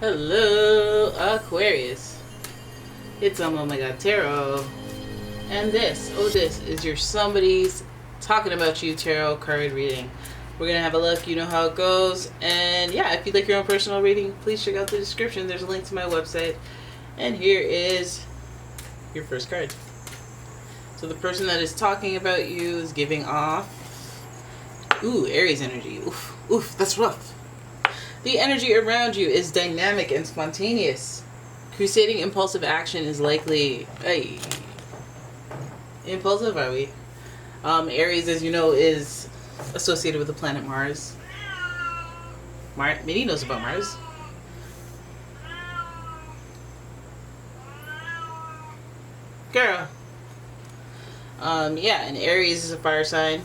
Hello, Aquarius. It's umomgtarot. And this is your somebody's talking about you tarot card reading. We're going to have a look. You know how it goes. And yeah, if you'd like your own personal reading, please check out the description. There's a link to my website. And here is your first card. So the person that is talking about you is giving off, Aries energy. Oof, that's rough. The energy around you is dynamic and spontaneous. Crusading impulsive action is likely. Hey, impulsive, are we? Aries, as you know, is associated with the planet Mars. Minnie knows about Mars. Girl. Yeah, and Aries is a fire sign.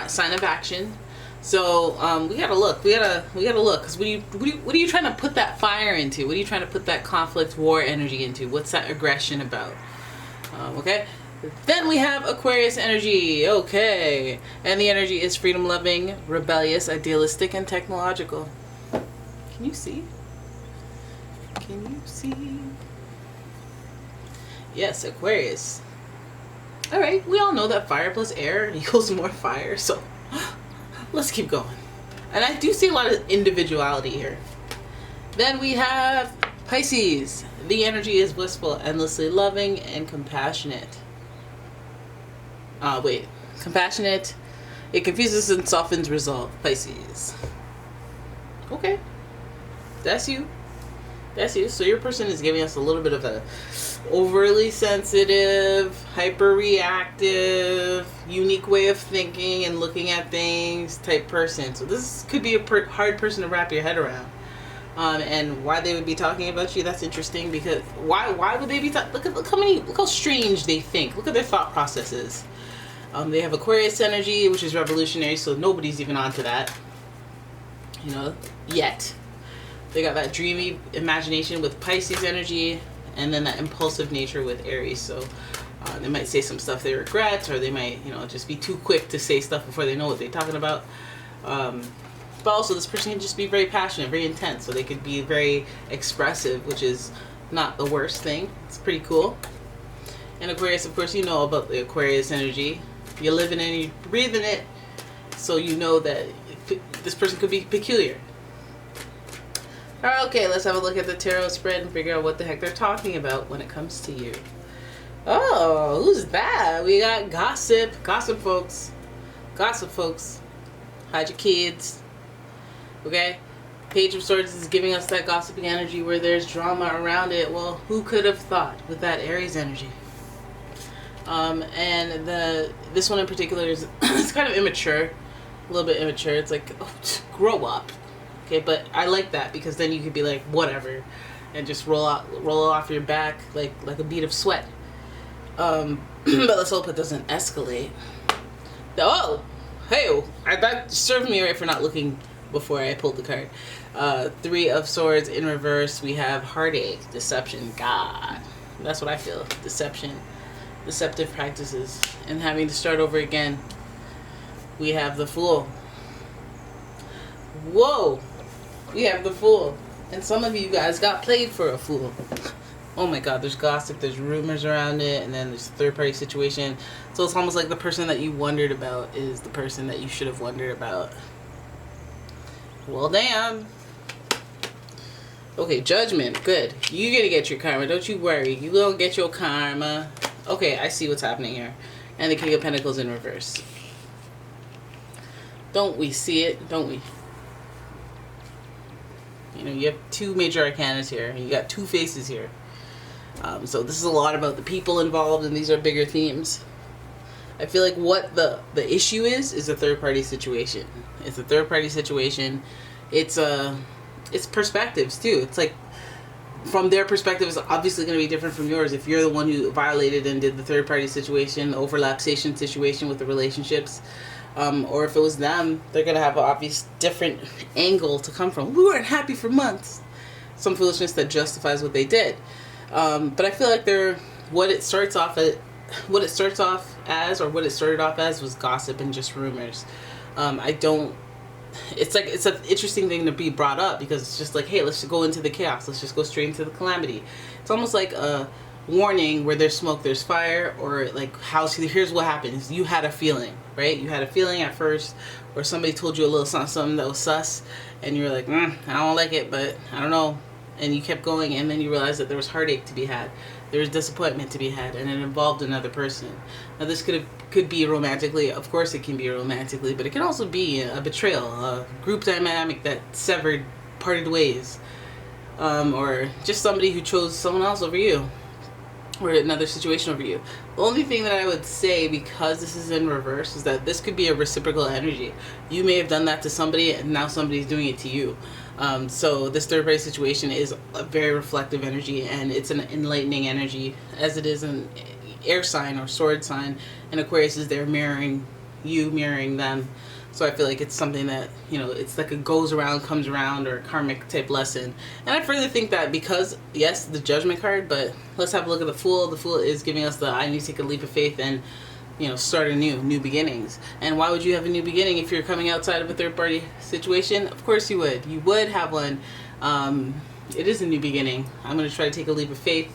Sign of action. So we gotta look. We gotta look. Because what are you trying to put that fire into? What are you trying to put that conflict, war energy into? What's that aggression about? Okay. Then we have Aquarius energy. Okay, and the energy is freedom-loving, rebellious, idealistic, and technological. Can you see? Can you see? Yes, Aquarius. All right. We all know that fire plus air equals more fire. So. Let's keep going. And I do see a lot of individuality here. Then we have Pisces. The energy is blissful, endlessly loving, and compassionate. Compassionate. It confuses and softens resolve. Pisces. Okay. That's you. That's you. So your person is giving us a little bit of a overly sensitive, hyper-reactive, unique way of thinking and looking at things type person. So this could be a hard person to wrap your head around. And why they would be talking about you, that's interesting, because why would they be look how strange they think. Look at their thought processes. They have Aquarius energy, which is revolutionary, so nobody's even onto that, yet. They got that dreamy imagination with Pisces energy, and then that impulsive nature with Aries. So they might say some stuff they regret, or they might, just be too quick to say stuff before they know what they're talking about. But also, this person can just be very passionate, very intense. So they could be very expressive, which is not the worst thing. It's pretty cool. And Aquarius, of course, you know about the Aquarius energy. You live in it and you breathe in it. So you know that this person could be peculiar. Okay, let's have a look at the tarot spread and figure out what the heck they're talking about when it comes to you. Oh, who's that? We got gossip. Gossip, folks. Gossip, folks. Hide your kids. Okay? Page of Swords is giving us that gossiping energy where there's drama around it. Well, who could have thought with that Aries energy? And this one in particular is it's kind of immature. A little bit immature. It's like, grow up. Okay, but I like that because then you could be like, whatever, and just roll it off your back like a bead of sweat. But let's hope it doesn't escalate. Oh, hey, that served me right for not looking before I pulled the card. Three of Swords in reverse. We have heartache, deception. God, that's what I feel. Deception, deceptive practices, and having to start over again. We have the Fool. Whoa. We have the Fool. And some of you guys got played for a fool. Oh my God, there's gossip, there's rumors around it, and then there's a third-party situation. So it's almost like the person that you wondered about is the person that you should have wondered about. Well, damn. Okay, Judgment. Good. You're gonna get your karma. Don't you worry. You gonna get your karma. Okay, I see what's happening here. And the King of Pentacles in reverse. Don't we see it? Don't we? You have two major arcanas here, and you got two faces here. So this is a lot about the people involved, and these are bigger themes. I feel like what the issue is a third-party situation. It's a third-party situation. It's perspectives, too. It's like, from their perspective, it's obviously going to be different from yours. If you're the one who violated and did the third-party situation, the overlapsation situation with the relationships, or if it was them, they're going to have an obvious different angle to come from. We weren't happy for months. Some foolishness that justifies what they did. But I feel like what it started off as was gossip and just rumors. I don't it's like, it's an interesting thing to be brought up, because it's just like, hey, let's just go into the chaos. Let's just go straight into the calamity. It's almost like a warning, where there's smoke, there's fire, or like, here's what happens. You had a feeling, right? You had a feeling at first, or somebody told you a little something that was sus, and you were like, I don't like it, but I don't know. And you kept going, and then you realized that there was heartache to be had. There was disappointment to be had, and it involved another person. Now, this could be romantically. Of course, it can be romantically, but it can also be a betrayal, a group dynamic that severed, parted ways, or just somebody who chose someone else over you, or another situation over you. The only thing that I would say, because this is in reverse, is that this could be a reciprocal energy. You may have done that to somebody, and now somebody's doing it to you. So this third party situation is a very reflective energy, and it's an enlightening energy, as it is an air sign or sword sign, and Aquarius is there mirroring you, mirroring them. So I feel like it's something that, you know, it's like a goes around, comes around, or karmic type lesson. And I further think that because, yes, the Judgment card, but let's have a look at the Fool. The Fool is giving us the, I need to take a leap of faith and, you know, start anew, new beginnings. And why would you have a new beginning if you're coming outside of a third party situation? Of course you would. You would have one. It is a new beginning. I'm going to try to take a leap of faith,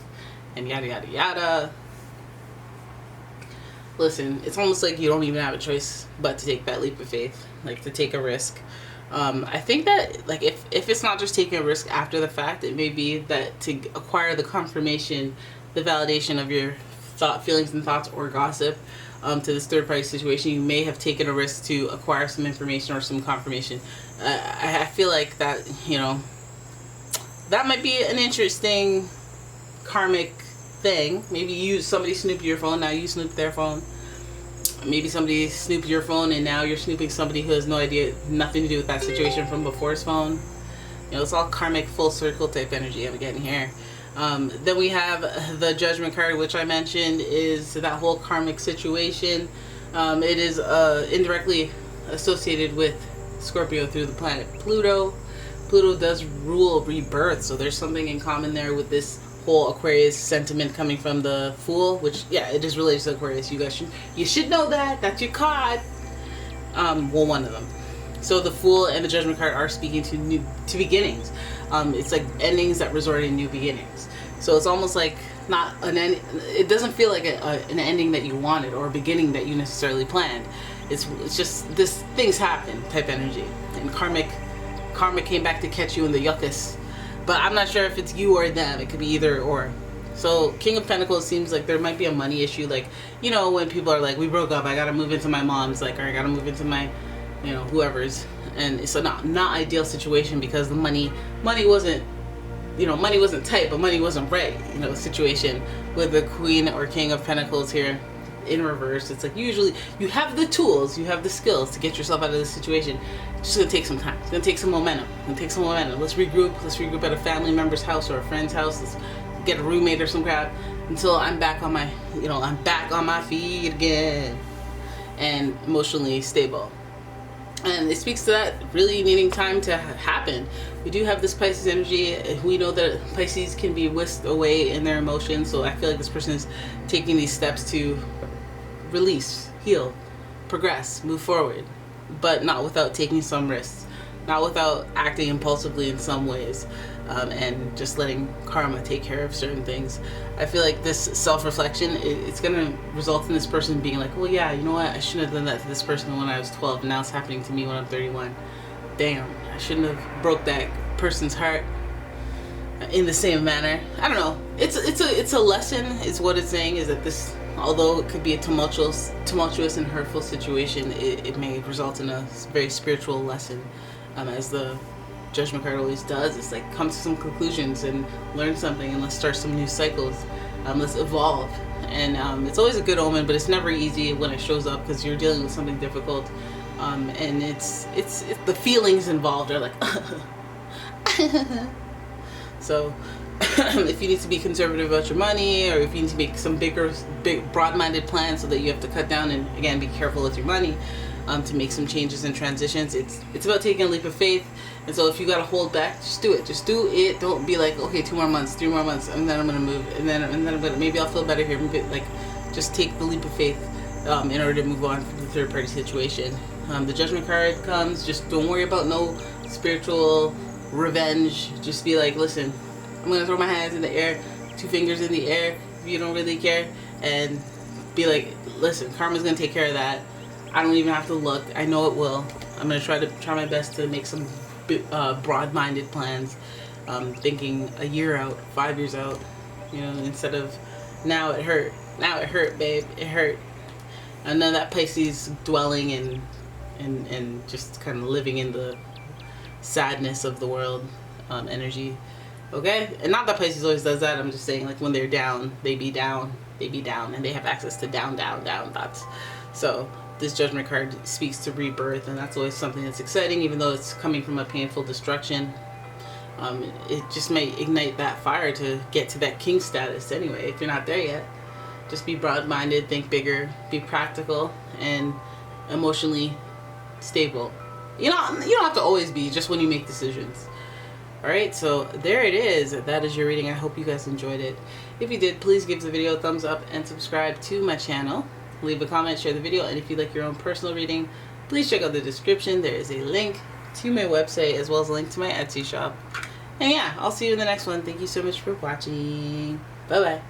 and yada, yada, yada. Listen, it's almost like you don't even have a choice but to take that leap of faith, like to take a risk. I think that, like, if it's not just taking a risk after the fact, it may be that to acquire the confirmation, the validation of your feelings and thoughts, or gossip, to this third party situation, you may have taken a risk to acquire some information or some confirmation. I feel like that, you know, that might be an interesting karmic thing. Maybe somebody snooped your phone, now you snooped their phone. Maybe somebody snooped your phone, and now you're snooping somebody who has no idea, nothing to do with that situation from before's phone. You know, it's all karmic full circle type energy I'm getting here. Then we have the Judgment card, which I mentioned is that whole karmic situation. It is indirectly associated with Scorpio through the planet Pluto. Pluto does rule rebirth, so there's something in common there with this whole Aquarius sentiment coming from the Fool, which, yeah, it is related to Aquarius. You should know that. That's your card. Well, one of them. So the Fool and the Judgment card are speaking to beginnings. It's like endings that resort in new beginnings. So it's almost like not an end. It doesn't feel like an ending that you wanted, or a beginning that you necessarily planned. It's just this things happen type energy, and karma came back to catch you in the yuckus. But I'm not sure if it's you or them. It could be either or. So King of Pentacles seems like there might be a money issue. Like, you know, when people are like, we broke up, I gotta move into my mom's, like, or I gotta move into my, you know, whoever's. And it's a not ideal situation, because the money wasn't, you know, money wasn't tight, but money wasn't right, you know, situation with the Queen or King of Pentacles here in reverse. It's like, usually you have the tools, you have the skills to get yourself out of this situation. It's just gonna take some time. It's gonna take some momentum. Let's regroup at a family member's house or a friend's house. Let's get a roommate or some crap until I'm back on my, you know, I'm back on my feet again and emotionally stable. And it speaks to that really needing time to happen. We do have this Pisces energy. We know that Pisces can be whisked away in their emotions, so I feel like this person is taking these steps to release, heal, progress, move forward, but not without taking some risks, not without acting impulsively in some ways, and just letting karma take care of certain things. I feel like this self-reflection, it's going to result in this person being like, well, yeah, you know what, I shouldn't have done that to this person when I was 12, and now it's happening to me when I'm 31. Damn, I shouldn't have broke that person's heart in the same manner. I don't know. It's a lesson, is what it's saying, is that this, although it could be a tumultuous and hurtful situation, it may result in a very spiritual lesson, as the Judgment card always does. It's like, come to some conclusions and learn something, and let's start some new cycles. Let's evolve. And it's always a good omen, but it's never easy when it shows up, because you're dealing with something difficult. And it's the feelings involved are like so if you need to be conservative about your money, or if you need to make some big broad-minded plans so that you have to cut down and, again, be careful with your money, to make some changes and transitions, it's about taking a leap of faith. And so if you gotta hold back, just do it. Don't be like, okay, 2 more months, 3 more months, and then I'm gonna move, and then I'm gonna, maybe I'll feel better here. Maybe, like, just take the leap of faith in order to move on from the third party situation. The Judgment card comes. Just don't worry about no spiritual revenge. Just be like, listen, I'm gonna throw my hands in the air, 2 fingers in the air if you don't really care, and be like, listen, karma's gonna take care of that. I don't even have to look. I know it will. I'm gonna try my best to make some broad-minded plans, thinking a year out, 5 years out, you know, instead of now it hurt. Now it hurt, babe. It hurt. And then that Pisces dwelling and just kind of living in the sadness of the world energy. Okay? And not that Pisces always does that. I'm just saying, like, when they're down, they be down, and they have access to down thoughts. So this Judgment card speaks to rebirth, and that's always something that's exciting, even though it's coming from a painful destruction. It just may ignite that fire to get to that king status anyway, if you're not there yet. Just be broad-minded, think bigger, be practical, and emotionally stable. You don't have to always be, just when you make decisions. Alright, so there it is. That is your reading. I hope you guys enjoyed it. If you did, please give the video a thumbs up and subscribe to my channel. Leave a comment, share the video, and if you'd like your own personal reading, please check out the description. There is a link to my website as well as a link to my Etsy shop. And yeah, I'll see you in the next one. Thank you so much for watching. Bye-bye.